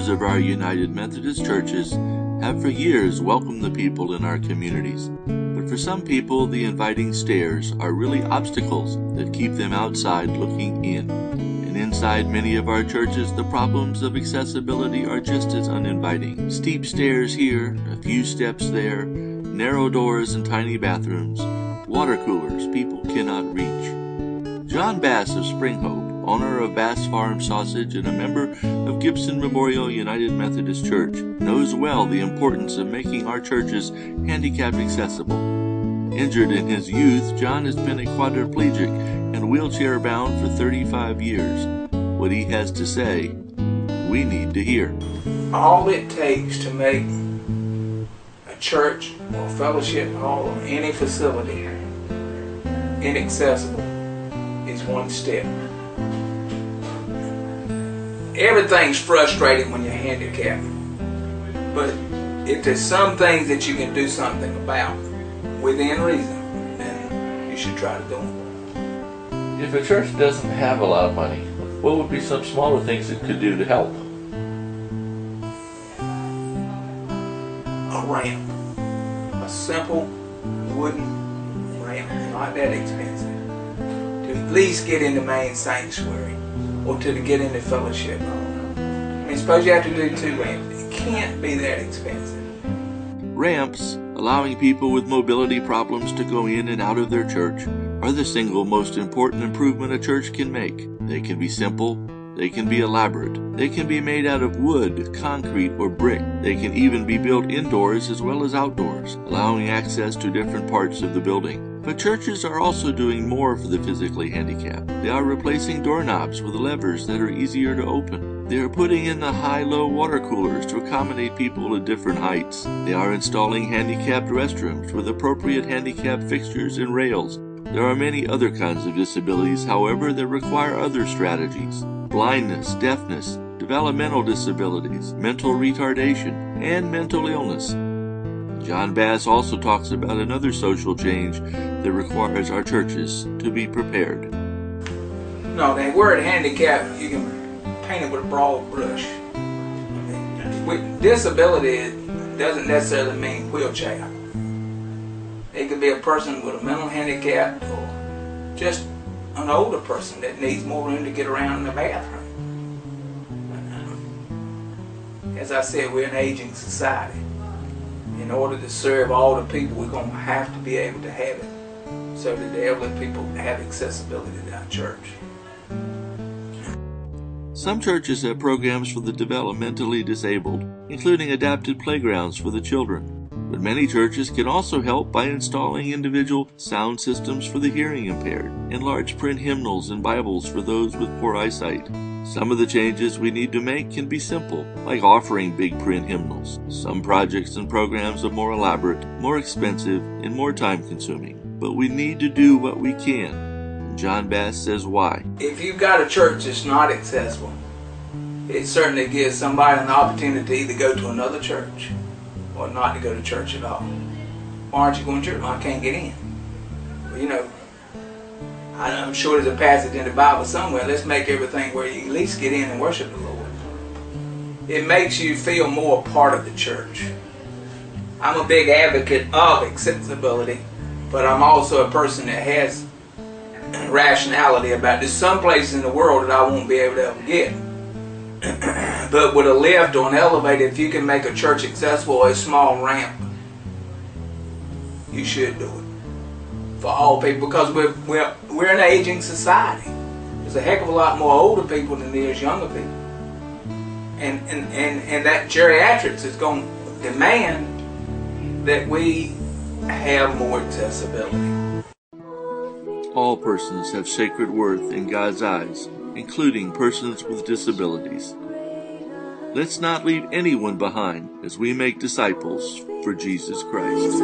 Members of our United Methodist churches have for years welcomed the people in our communities. But for some people, the inviting stairs are really obstacles that keep them outside looking in. And inside many of our churches, the problems of accessibility are just as uninviting. Steep stairs here, a few steps there, narrow doors and tiny bathrooms, water coolers people cannot reach. John Bass of Spring Hope, owner of Bass Farm Sausage and a member of Gibson Memorial United Methodist Church, knows well the importance of making our churches handicap accessible. Injured in his youth, John has been a quadriplegic and wheelchair-bound for 35 years. What he has to say, we need to hear. All it takes to make a church or fellowship hall or any facility inaccessible is one step. Everything's frustrating when you're handicapped, but if there's some things that you can do something about within reason, then you should try to do them. If a church doesn't have a lot of money, what would be some smaller things it could do to help? A ramp. A simple wooden ramp, not that expensive, to at least get in the main sanctuary or to get into fellowship hall. I mean, suppose you have to do 2 ramps. It can't be that expensive. Ramps, allowing people with mobility problems to go in and out of their church, are the single most important improvement a church can make. They can be simple, they can be elaborate, they can be made out of wood, concrete, or brick. They can even be built indoors as well as outdoors, allowing access to different parts of the building. But churches are also doing more for the physically handicapped. They are replacing doorknobs with levers that are easier to open. They are putting in the high-low water coolers to accommodate people at different heights. They are installing handicapped restrooms with appropriate handicap fixtures and rails. There are many other kinds of disabilities, however, that require other strategies. Blindness, deafness, developmental disabilities, mental retardation, and mental illness. John Bass also talks about another social change that requires our churches to be prepared. No, the word handicap, you can paint it with a broad brush. With disability, it doesn't necessarily mean wheelchair. It could be a person with a mental handicap or just an older person that needs more room to get around in the bathroom. As I said, we're an aging society. In order to serve all the people, we're going to have to be able to have it so that the elderly people have accessibility to our church. Some churches have programs for the developmentally disabled, including adapted playgrounds for the children. But many churches can also help by installing individual sound systems for the hearing impaired and large print hymnals and Bibles for those with poor eyesight. Some of the changes we need to make can be simple, like offering big print hymnals. Some projects and programs are more elaborate, more expensive, and more time-consuming. But we need to do what we can. And John Bass says why. If you've got a church that's not accessible, it certainly gives somebody an opportunity to either go to another church or not to go to church at all. Why aren't you going to church? Well, I can't get in. Well, you know, I'm sure there's a passage in the Bible somewhere. Let's make everything where you at least get in and worship the Lord. It makes you feel more a part of the church. I'm a big advocate of accessibility, but I'm also a person that has rationality about there's some places in the world that I won't be able to ever get. But with a lift or an elevator, if you can make a church accessible or a small ramp, you should do it for all people, because we're an aging society. There's a heck of a lot more older people than there is younger people, and that geriatrics is going to demand that we have more accessibility. All persons have sacred worth in God's eyes, including persons with disabilities. Let's not leave anyone behind as we make disciples for Jesus Christ.